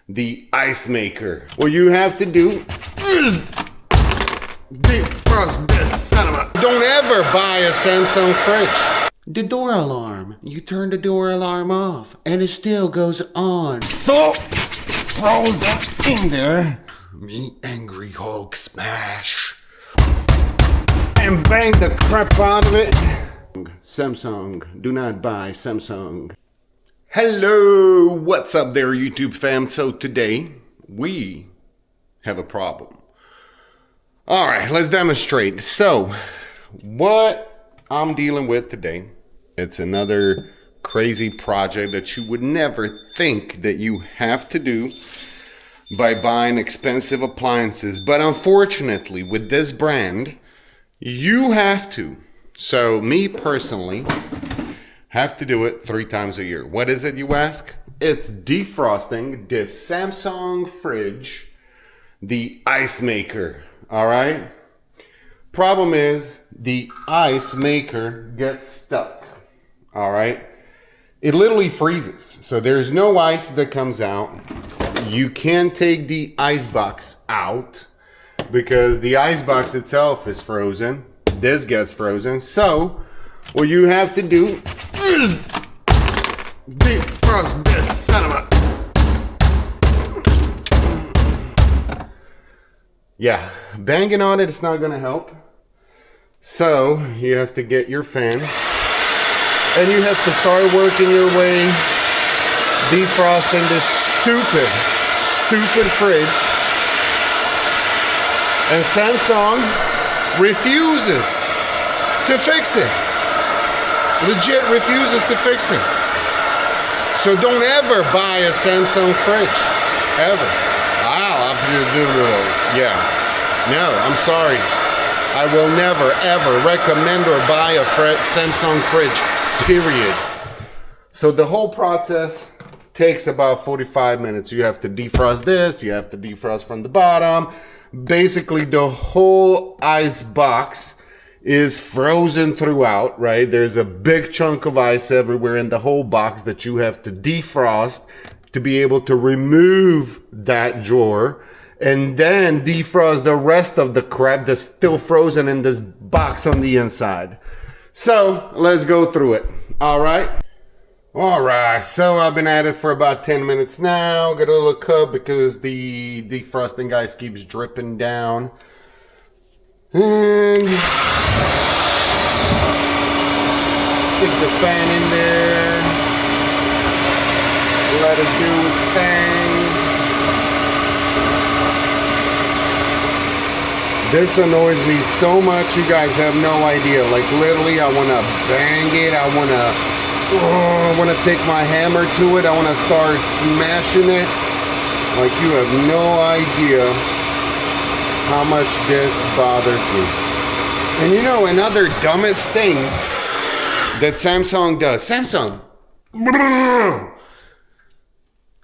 the ice maker. What you have to do is defrost this son of a... Don't ever buy a Samsung fridge. The door alarm. You turn the door alarm off and it still goes on. So frozen in there. Me angry Hulk smash. And bang the crap out of it. Samsung. Do not buy Samsung. Hello, what's up there, YouTube fam? So today we have a problem. All right, let's demonstrate. So what I'm dealing with today, it's another crazy project that you would never think that you have to do by buying expensive appliances. But unfortunately, with this brand, you have to. So me personally, have to do it 3 times a year. What is it, you ask? It's defrosting this Samsung fridge, the ice maker. All right. Problem is the ice maker gets stuck. All right. It literally freezes. So there's no ice that comes out. You can't take the ice box out because the ice box itself is frozen. This gets frozen. So what you have to do is defrost this son of a... Yeah, banging on it, it's not gonna help. So you have to get your fan and you have to start working your way defrosting this stupid fridge. And Samsung refuses to fix it. Legit refuses to fix it. So don't ever buy a Samsung fridge. Ever. Wow. Yeah. No, I'm sorry. I will never ever recommend or buy a Samsung fridge. Period. So the whole process takes about 45 minutes. You have to defrost this. You have to defrost from the bottom. Basically, the whole ice box is frozen throughout, right? There's a big chunk of ice everywhere in the whole box that you have to defrost to be able to remove that drawer and then defrost the rest of the crap that's still frozen in this box on the inside. So let's go through it. All right. All right. So I've been at it for about 10 minutes now. Got a little cup because the defrosting ice keeps dripping down. And stick the fan in there. Let it do its thing. This annoys me so much, you guys have no idea. Like literally, I want to bang it. I want to take my hammer to it. I want to start smashing it. Like you have no idea how much this bothers me. And you know, another dumbest thing that Samsung does. Samsung.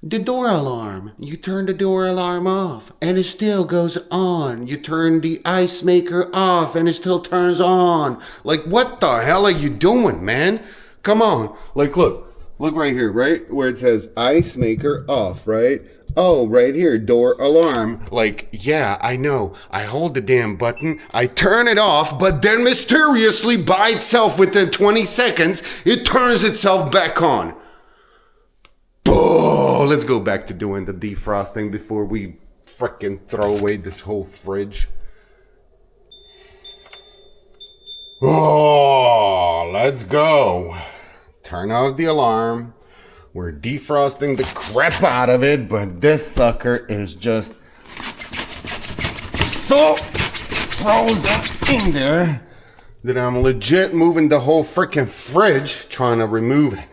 The door alarm. You turn the door alarm off and it still goes on. You turn the ice maker off and it still turns on. Like, what the hell are you doing, man? Come on. Like, look right here, right? Where it says ice maker off, right? Oh, right here, door alarm. Like, yeah, I know. I hold the damn button, I turn it off, but then mysteriously by itself within 20 seconds, it turns itself back on. Oh, let's go back to doing the defrosting before we frickin' throw away this whole fridge. Oh, let's go. Turn off the alarm. We're defrosting the crap out of it, but this sucker is just so frozen in there that I'm legit moving the whole freaking fridge trying to remove it.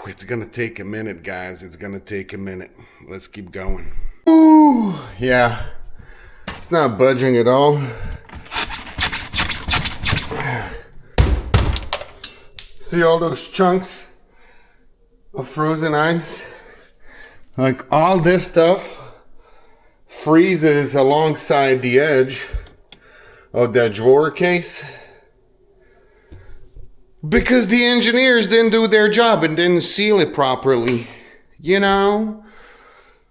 It's gonna take a minute, guys. It's gonna take a minute. Let's keep going. Ooh, yeah. It's not budging at all. See all those chunks of frozen ice? Like all this stuff freezes alongside the edge of that drawer case. Because the engineers didn't do their job and didn't seal it properly. you know?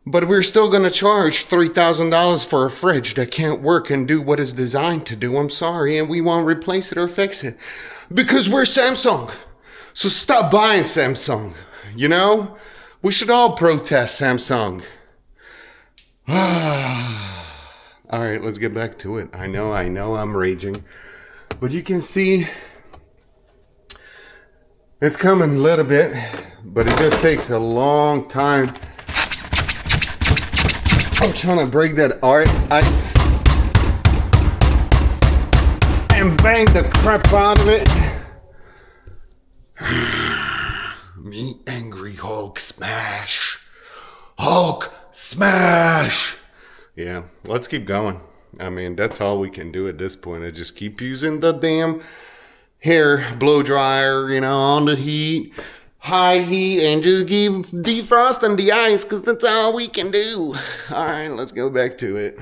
But we're still gonna charge $3,000 for a fridge that can't work and do what it's designed to do. I'm sorry, and we won't replace it or fix it. Because we're Samsung. So stop buying Samsung, you know? We should all protest Samsung. All right, let's get back to it. I know I'm raging. But you can see it's coming a little bit, but it just takes a long time. I'm trying to break that ice and bang the crap out of it. Me angry Hulk smash. Hulk smash. Yeah, let's keep going. I mean, that's all we can do at this point. I just keep using the damn hair blow dryer, you know, on the heat, high heat, and just keep defrosting the ice, because that's all we can do. All right, let's go back to it.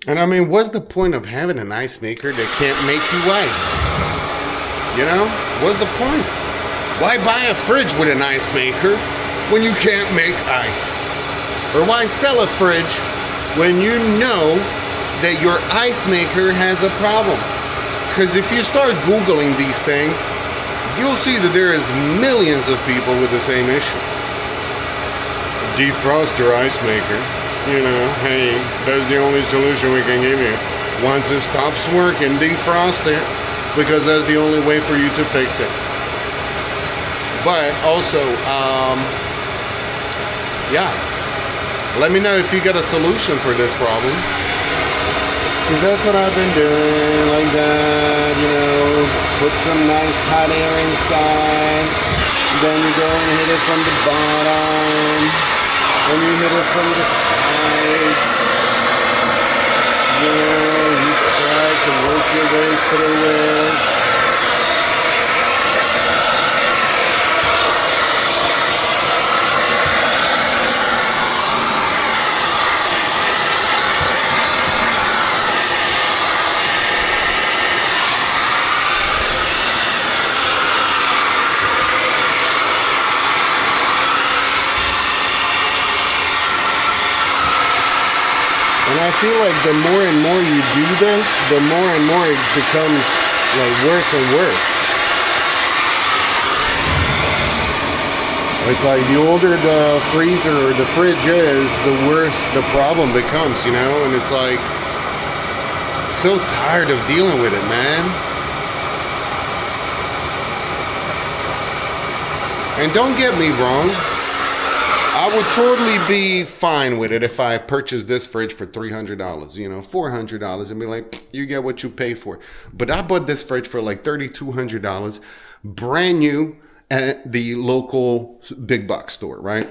And I mean, what's the point of having an ice maker that can't make you ice? You know, what's the point? Why buy a fridge with an ice maker when you can't make ice? Or why sell a fridge when you know that your ice maker has a problem? Because if you start Googling these things, you'll see that there is millions of people with the same issue. Defrost your ice maker. You know, hey, that's the only solution we can give you. Once it stops working, defrost it, because that's the only way for you to fix it. But also, yeah, let me know if you got a solution for this problem. Because that's what I've been doing, like that, you know, put some nice hot air inside, then you go and hit it from the bottom, and you hit it from the side, you know, you try to work your way through it. And I feel like the more and more you do this, the more and more it becomes like worse and worse. It's like the older the freezer or the fridge is, the worse the problem becomes, you know? And it's like, so tired of dealing with it, man. And don't get me wrong, I would totally be fine with it if I purchased this fridge for $300, you know, $400, and be like, you get what you pay for. But I bought this fridge for like $3,200, brand new at the local big box store, right?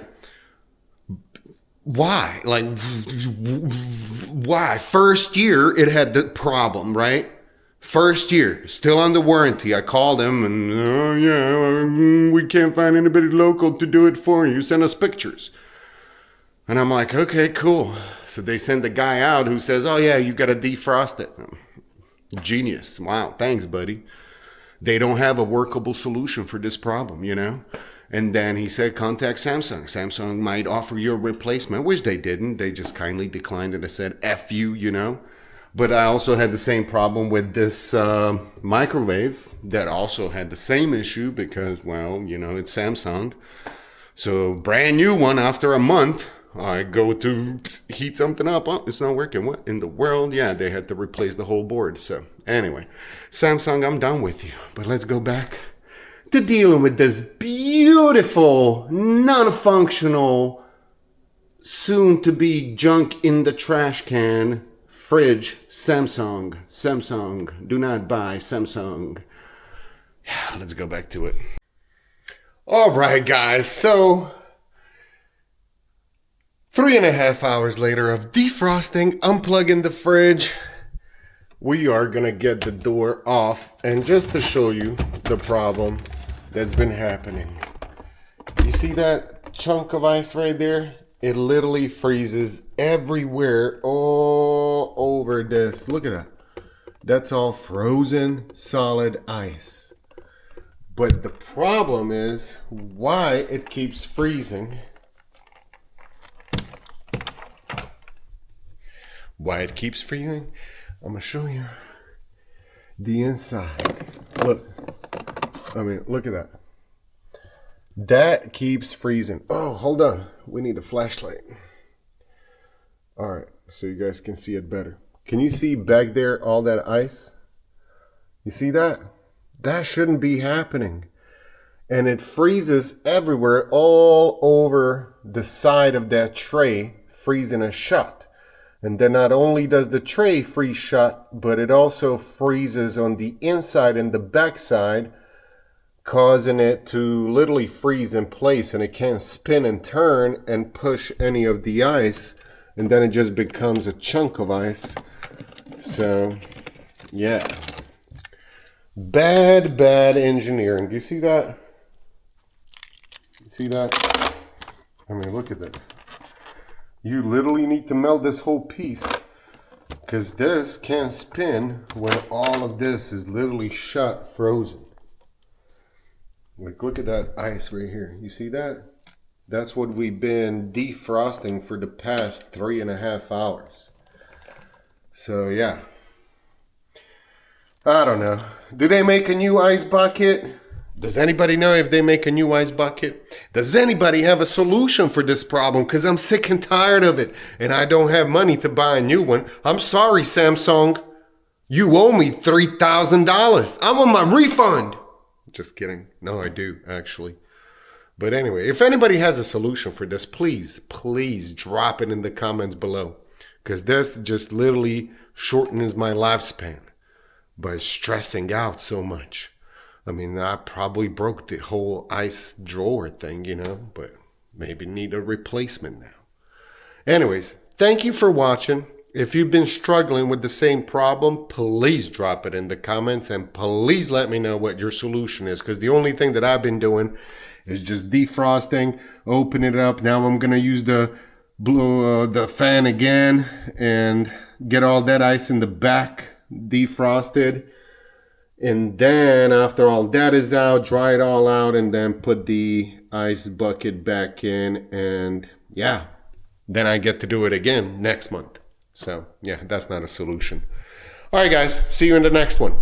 Why? Like, why? First year, it had the problem, right? First year, still under warranty. I called him and, oh yeah, we can't find anybody local to do it for you. Send us pictures. And I'm like, okay, cool. So they send the guy out who says, oh yeah, you got to defrost it. Genius. Wow, thanks, buddy. They don't have a workable solution for this problem, you know? And then he said, contact Samsung. Samsung might offer you a replacement, which they didn't. They just kindly declined it and said, F you, you know? But I also had the same problem with this microwave that also had the same issue because, well, you know, it's Samsung. So brand new one after a month, I go to heat something up. Oh, it's not working. What in the world? Yeah, they had to replace the whole board. So anyway, Samsung, I'm done with you. But let's go back to dealing with this beautiful, non-functional, soon-to-be junk in the trash can fridge. Samsung, do not buy Samsung. Yeah, let's go back to it. All right, guys, so 3.5 hours later of defrosting, unplugging the fridge, we are gonna get the door off. And just to show you the problem that's been happening, you see that chunk of ice right there? It literally freezes everywhere all over this. Look at that. That's all frozen solid ice. But the problem is why it keeps freezing Why it keeps freezing? I'm gonna show you the inside. Look, I mean, look at that. That keeps freezing. Oh, hold on. We need a flashlight. All right, so you guys can see it better. Can you see back there all that ice? You see that? That shouldn't be happening. And it freezes everywhere, all over the side of that tray, freezing it shut. And then not only does the tray freeze shut, but it also freezes on the inside and the back side, causing it to literally freeze in place, and it can't spin and turn and push any of the ice, and then it just becomes a chunk of ice. So, yeah. Bad engineering. Do you see that? You see that? I mean, look at this. You literally need to melt this whole piece, because this can't spin when all of this is literally shut, frozen. Like, look at that ice right here. You see that? That's what we've been defrosting for the past 3.5 hours. So, yeah. I don't know. Do they make a new ice bucket? Does anybody know if they make a new ice bucket? Does anybody have a solution for this problem? Because I'm sick and tired of it, and I don't have money to buy a new one. I'm sorry, Samsung. You owe me $3,000. I want my refund. Just kidding. No, I do, actually. But anyway, if anybody has a solution for this, please drop it in the comments below. Because this just literally shortens my lifespan by stressing out so much. I mean, I probably broke the whole ice drawer thing, you know, but maybe need a replacement now. Anyways, thank you for watching. If you've been struggling with the same problem, please drop it in the comments, and please let me know what your solution is, because the only thing that I've been doing is just defrosting, open it up. Now I'm going to use the fan again and get all that ice in the back defrosted. And then after all that is out, dry it all out, and then put the ice bucket back in, and yeah, then I get to do it again next month. So yeah, that's not a solution. All right, guys, see you in the next one.